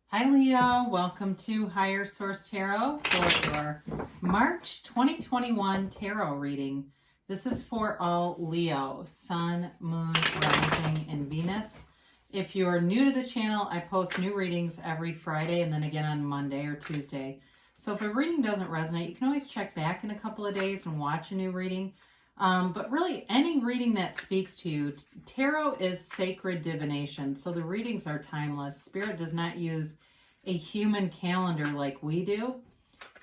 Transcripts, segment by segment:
Hi Leo, welcome to Higher Source Tarot for your March 2021 tarot reading. This is for all Leo, Sun, Moon, Rising, and Venus. If you're new to the channel, I post new readings every Friday and then again on Monday or Tuesday. So if a reading doesn't resonate, you can always check back in a couple of days and watch a new reading. But really, any reading that speaks to you, tarot is sacred divination, so the readings are timeless. Spirit does not use a human calendar like we do.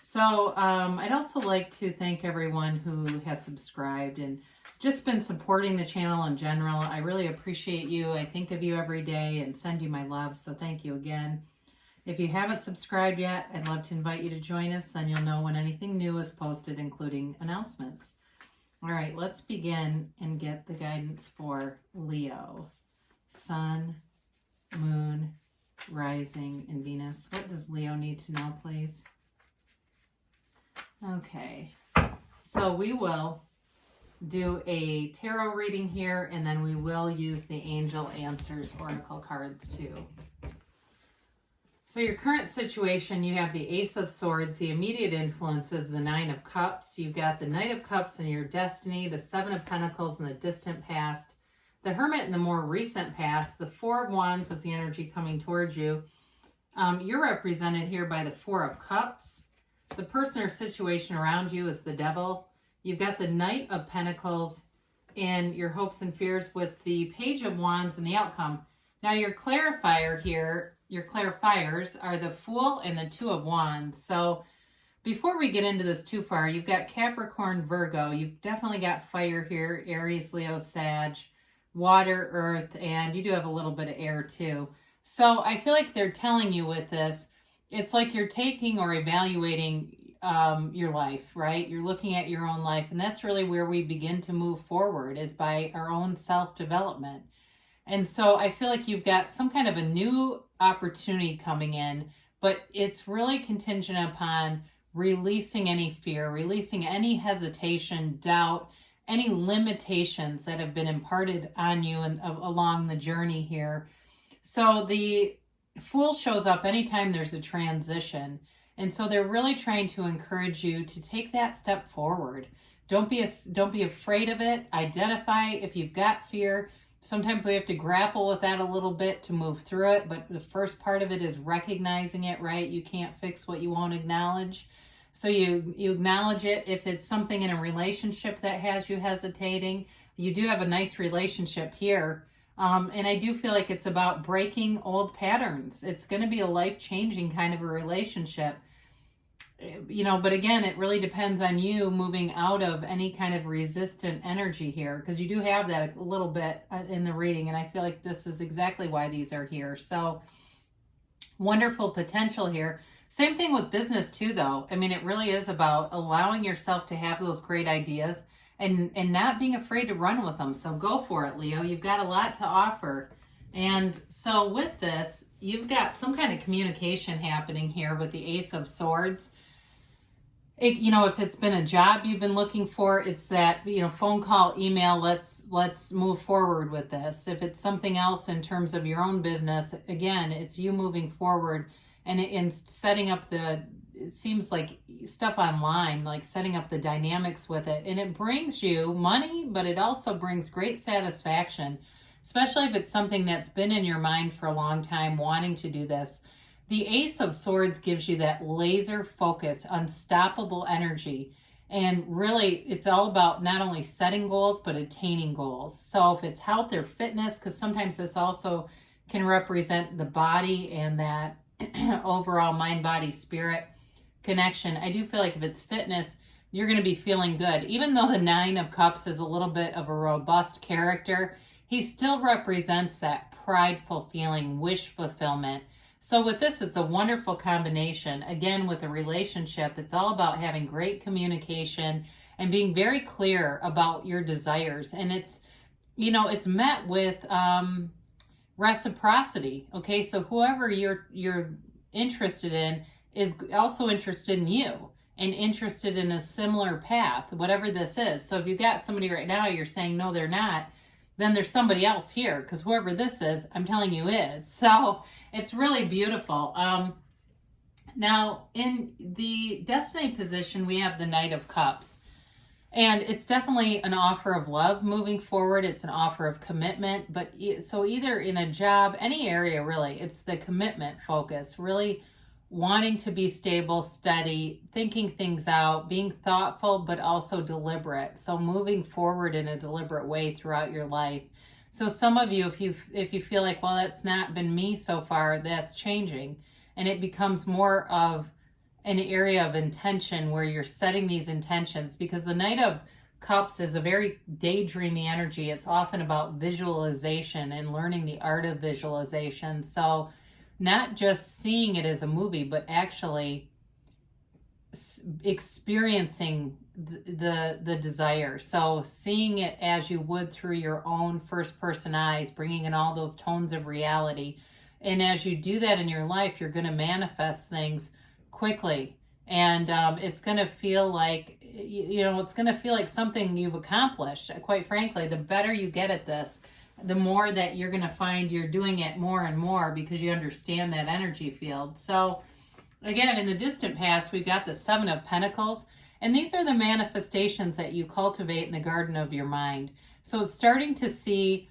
So I'd also like to thank everyone who has subscribed and just been supporting the channel in general. I really appreciate you. I think of you every day and send you my love, so thank you again. If you haven't subscribed yet, I'd love to invite you to join us. Then you'll know when anything new is posted, including announcements. All right, let's begin and get the guidance for Leo. Sun, Moon, Rising, and Venus. What does Leo need to know, please? Okay, so we will do a tarot reading here, and then we will use the Angel Answers Oracle cards too. So your current situation, you have the Ace of Swords. The immediate influence is the Nine of Cups. You've got the Knight of Cups in your destiny, the Seven of Pentacles in the distant past, the Hermit in the more recent past. The Four of Wands is the energy coming towards you. You're represented here by the Four of Cups. The person or situation around you is the Devil. You've got the Knight of Pentacles in your hopes and fears with the Page of Wands and the outcome. Now your clarifier here, your clarifiers are the Fool and the Two of Wands. So before we get into this too far, you've got Capricorn, Virgo. You've definitely got fire here, Aries, Leo, Sag, water, earth, and you do have a little bit of air too. So I feel like they're telling you with this, it's like you're taking or evaluating your life, right? You're looking at your own life, and that's really where we begin to move forward, is by our own self-development. And so I feel like you've got some kind of a new opportunity coming in, but it's really contingent upon releasing any fear, releasing any hesitation, doubt, any limitations that have been imparted on you and along the journey here. So the Fool shows up anytime there's a transition. And so they're really trying to encourage you to take that step forward. Don't be afraid of it. Identify if you've got fear. Sometimes we have to grapple with that a little bit to move through it, but the first part of it is recognizing it, right? You can't fix what you won't acknowledge. So you acknowledge it. If it's something in a relationship that has you hesitating, you do have a nice relationship here. And I do feel like it's about breaking old patterns. It's going to be a life-changing kind of a relationship. But again, it really depends on you moving out of any kind of resistant energy here, because you do have that a little bit in the reading, and I feel like this is exactly why these are here. So wonderful potential here. Same thing with business too, though. I mean, it really is about allowing yourself to have those great ideas and not being afraid to run with them. So go for it, Leo. You've got a lot to offer. And so with this, you've got some kind of communication happening here with the Ace of Swords. If it's been a job you've been looking for, it's that, phone call, email, let's move forward with this. If it's something else in terms of your own business, again, it's you moving forward and in setting up it seems like stuff online, like setting up the dynamics with it. And it brings you money, but it also brings great satisfaction, especially if it's something that's been in your mind for a long time, wanting to do this. The Ace of Swords gives you that laser focus, unstoppable energy. And really, it's all about not only setting goals, but attaining goals. So if it's health or fitness, because sometimes this also can represent the body and that overall mind, body, spirit connection. I do feel like if it's fitness, you're going to be feeling good. Even though the Nine of Cups is a little bit of a robust character, he still represents that prideful feeling, wish fulfillment. So with this, it's a wonderful combination. Again, with a relationship, it's all about having great communication and being very clear about your desires. And it's met with reciprocity. Okay, so whoever you're interested in is also interested in you and interested in a similar path, whatever this is. So if you've got somebody right now, you're saying, no, they're not, then there's somebody else here, because whoever this is, I'm telling you is. So It's really beautiful. Now, in the Destiny position, we have the Knight of Cups. And it's definitely an offer of love moving forward. It's an offer of commitment. But so either in a job, any area really, it's the commitment focus, really wanting to be stable, steady, thinking things out, being thoughtful, but also deliberate. So moving forward in a deliberate way throughout your life. So some of you, if you feel like, well, that's not been me so far, that's changing. And it becomes more of an area of intention where you're setting these intentions, because the Knight of Cups is a very daydreamy energy. It's often about visualization and learning the art of visualization. So not just seeing it as a movie, but actually experiencing the desire. So seeing it as you would through your own first person eyes, bringing in all those tones of reality. And as you do that in your life, you're going to manifest things quickly. And it's going to feel like, it's going to feel like something you've accomplished. Quite frankly, the better you get at this, the more that you're going to find you're doing it more and more, because you understand that energy field. So again, in the distant past, we've got the Seven of Pentacles, and these are the manifestations that you cultivate in the garden of your mind. So it's starting to see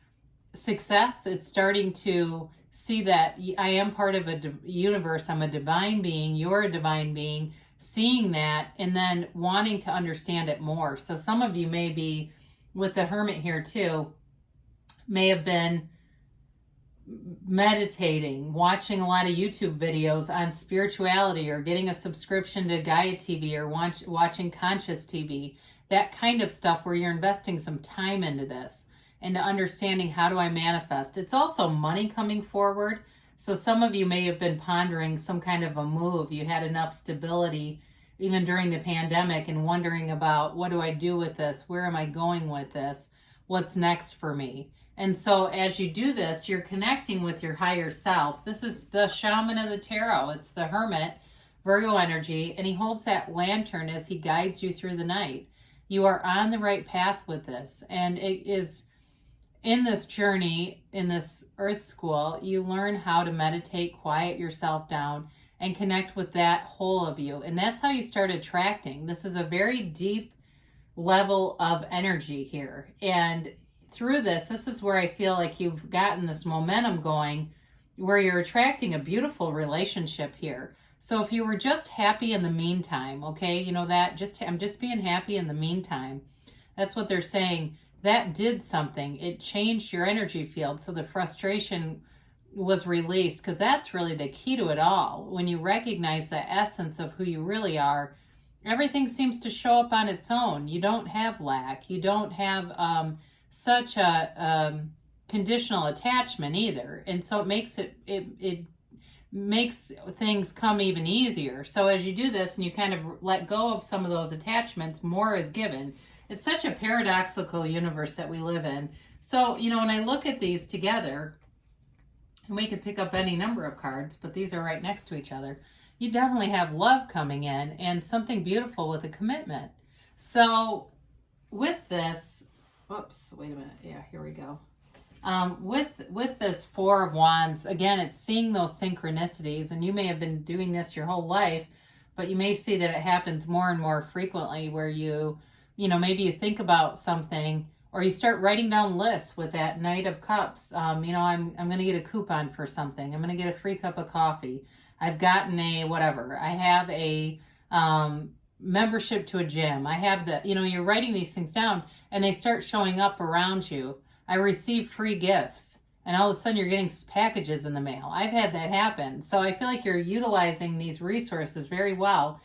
success. It's starting to see that I am part of a universe. I'm a divine being. You're a divine being. Seeing that and then wanting to understand it more. So some of you may be, with the Hermit here too, may have been meditating, watching a lot of YouTube videos on spirituality, or getting a subscription to Gaia TV, or watching Conscious TV, that kind of stuff, where you're investing some time into this, into understanding, how do I manifest? It's also money coming forward. So some of you may have been pondering some kind of a move. You had enough stability even during the pandemic and wondering about, what do I do with this? Where am I going with this? What's next for me? And so as you do this, you're connecting with your higher self. This is the shaman of the tarot. It's the Hermit, Virgo energy, and he holds that lantern as he guides you through the night. You are on the right path with this. And it is in this journey, in this earth school, you learn how to meditate, quiet yourself down, and connect with that whole of you. And that's how you start attracting. This is a very deep level of energy here. And through this is where I feel like you've gotten this momentum going, where you're attracting a beautiful relationship here. So if you were just happy in the meantime, okay, I'm just being happy in the meantime. That's what they're saying. That did something. It changed your energy field. So the frustration was released, because that's really the key to it all. When you recognize the essence of who you really are, everything seems to show up on its own. You don't have lack. You don't have such a conditional attachment either. And so it makes it makes things come even easier. So as you do this and you kind of let go of some of those attachments, more is given. It's such a paradoxical universe that we live in. So, when I look at these together, and we could pick up any number of cards, but these are right next to each other, you definitely have love coming in and something beautiful with a commitment. So with this, whoops, wait a minute. Yeah, here we go. With this Four of Wands, again, it's seeing those synchronicities, and you may have been doing this your whole life, but you may see that it happens more and more frequently, where maybe you think about something, or you start writing down lists with that Knight of Cups. I'm going to get a coupon for something. I'm going to get a free cup of coffee. I've gotten a whatever. I have a membership to a gym. I have you're writing these things down, and they start showing up around you. I receive free gifts, and all of a sudden you're getting packages in the mail. I've had that happen. So I feel like you're utilizing these resources very well,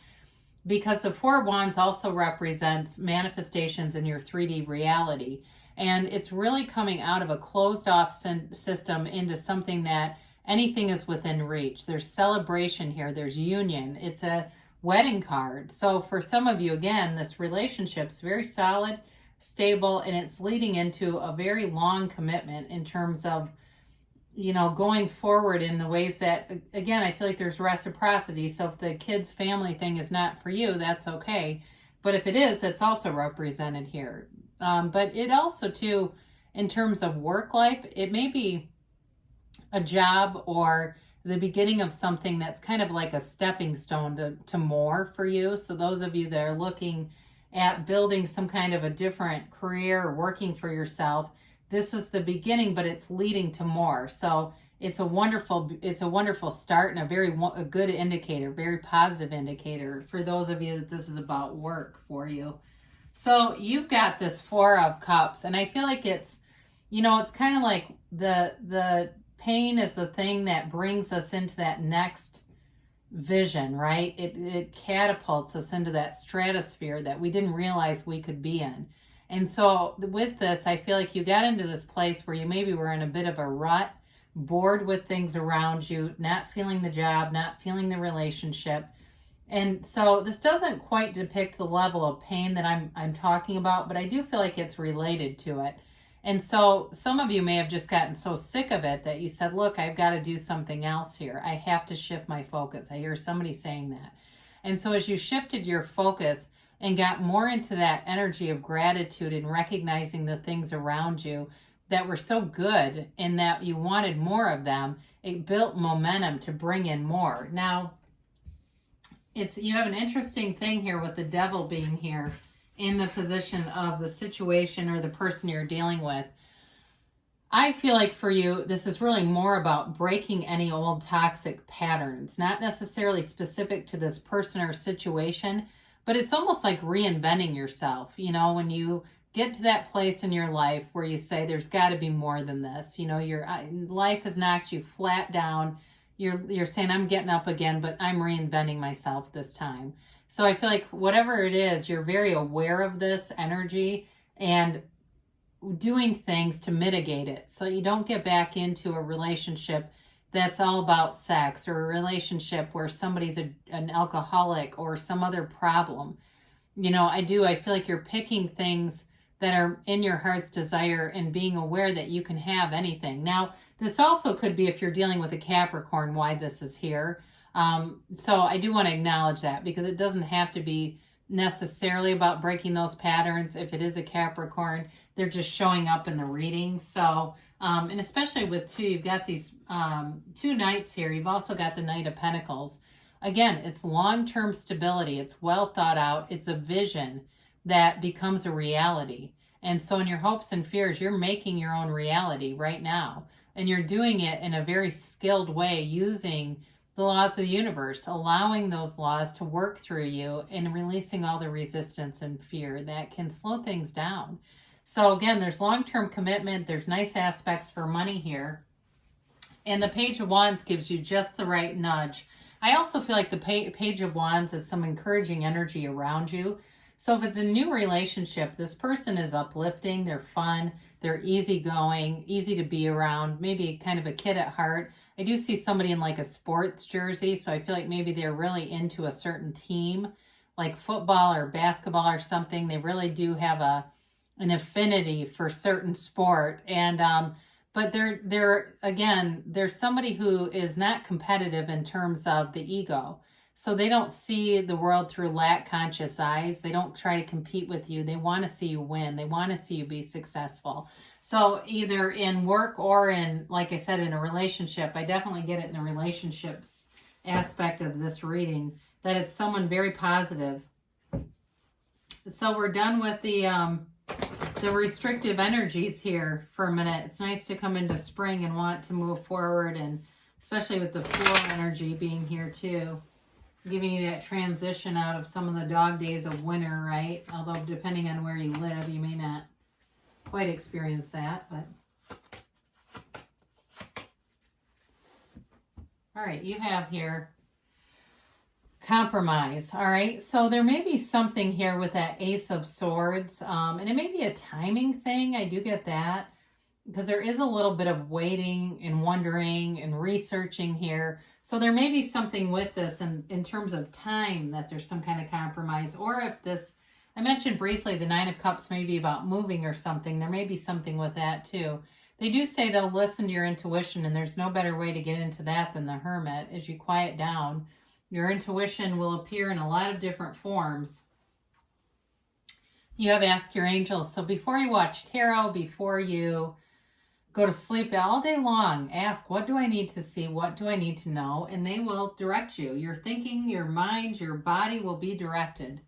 because the Four of Wands also represents manifestations in your 3D reality. And it's really coming out of a closed off system into something that anything is within reach. There's celebration here. There's union. It's a wedding card. So for some of you, again, this relationship's very solid, stable, and it's leading into a very long commitment in terms of, going forward in the ways that, again, I feel like there's reciprocity. So if the kids' family thing is not for you, that's okay. But if it is, that's also represented here. But it also, too, in terms of work life, it may be a job or the beginning of something that's kind of like a stepping stone to more for you. So those of you that are looking at building some kind of a different career or working for yourself, this is the beginning, but it's leading to more. So it's a wonderful start and a good indicator, very positive indicator for those of you that this is about work for you. So you've got this Four of Cups, and I feel like it's kind of like the pain is the thing that brings us into that next vision, right? It catapults us into that stratosphere that we didn't realize we could be in. And so with this, I feel like you got into this place where you maybe were in a bit of a rut, bored with things around you, not feeling the job, not feeling the relationship. And so this doesn't quite depict the level of pain that I'm talking about, but I do feel like it's related to it. And so some of you may have just gotten so sick of it that you said, look, I've got to do something else here. I have to shift my focus. I hear somebody saying that. And so as you shifted your focus and got more into that energy of gratitude and recognizing the things around you that were so good and that you wanted more of them, it built momentum to bring in more. Now, you have an interesting thing here with the devil being here in the position of the situation or the person you're dealing with. I feel like for you, this is really more about breaking any old toxic patterns, not necessarily specific to this person or situation, but it's almost like reinventing yourself. When you get to that place in your life where you say, there's got to be more than this. Your life has knocked you flat down. You're saying, I'm getting up again, but I'm reinventing myself this time. So I feel like whatever it is, you're very aware of this energy and doing things to mitigate it. So you don't get back into a relationship that's all about sex, or a relationship where somebody's an alcoholic or some other problem. I feel like you're picking things that are in your heart's desire and being aware that you can have anything. Now, this also could be, if you're dealing with a Capricorn, why this is here. So I do want to acknowledge that, because it doesn't have to be necessarily about breaking those patterns. If it is a Capricorn, they're just showing up in the reading. So, and especially with you've got these two knights here. You've also got the Knight of Pentacles. Again, it's long-term stability. It's well thought out. It's a vision that becomes a reality. And so in your hopes and fears, you're making your own reality right now. And you're doing it in a very skilled way, using the laws of the universe, allowing those laws to work through you and releasing all the resistance and fear that can slow things down. So again, there's long-term commitment. There's nice aspects for money here. And the Page of Wands gives you just the right nudge. I also feel like the Page of Wands is some encouraging energy around you. So if it's a new relationship, this person is uplifting, they're fun, they're easygoing, easy to be around, maybe kind of a kid at heart. I do see somebody in like a sports jersey, so I feel like maybe they're really into a certain team, like football or basketball or something. They really do have an affinity for certain sport. And but there's somebody who is not competitive in terms of the ego. So they don't see the world through lack-conscious eyes. They don't try to compete with you. They want to see you win. They want to see you be successful. So either in work or in, like I said, in a relationship, I definitely get it in the relationships aspect of this reading, that it's someone very positive. So we're done with the restrictive energies here for a minute. It's nice to come into spring and want to move forward, and especially with the Fool energy being here too, giving you that transition out of some of the dog days of winter, right? Although depending on where you live, you may not quite experience that, but all right, you have here compromise. All right, so there may be something here with that Ace of Swords, and it may be a timing thing. I do get that, because there is a little bit of waiting and wondering and researching here. So there may be something with this in terms of time, that there's some kind of compromise. Or if this, I mentioned briefly, the Nine of Cups may be about moving or something. There may be something with that too. They do say they'll listen to your intuition, and there's no better way to get into that than the Hermit. As you quiet down, your intuition will appear in a lot of different forms. You have Ask Your Angels. So before you watch tarot, before you Go to sleep all day long. Ask, what do I need to see? What do I need to know? And they will direct you. Your thinking, your mind, your body will be directed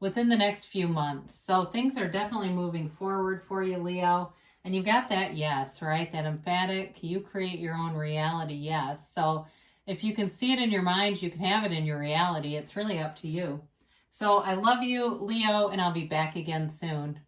within the next few months. So things are definitely moving forward for you, Leo. And you've got that yes, right? That emphatic, you create your own reality, yes. So if you can see it in your mind, you can have it in your reality. It's really up to you. So I love you, Leo, and I'll be back again soon.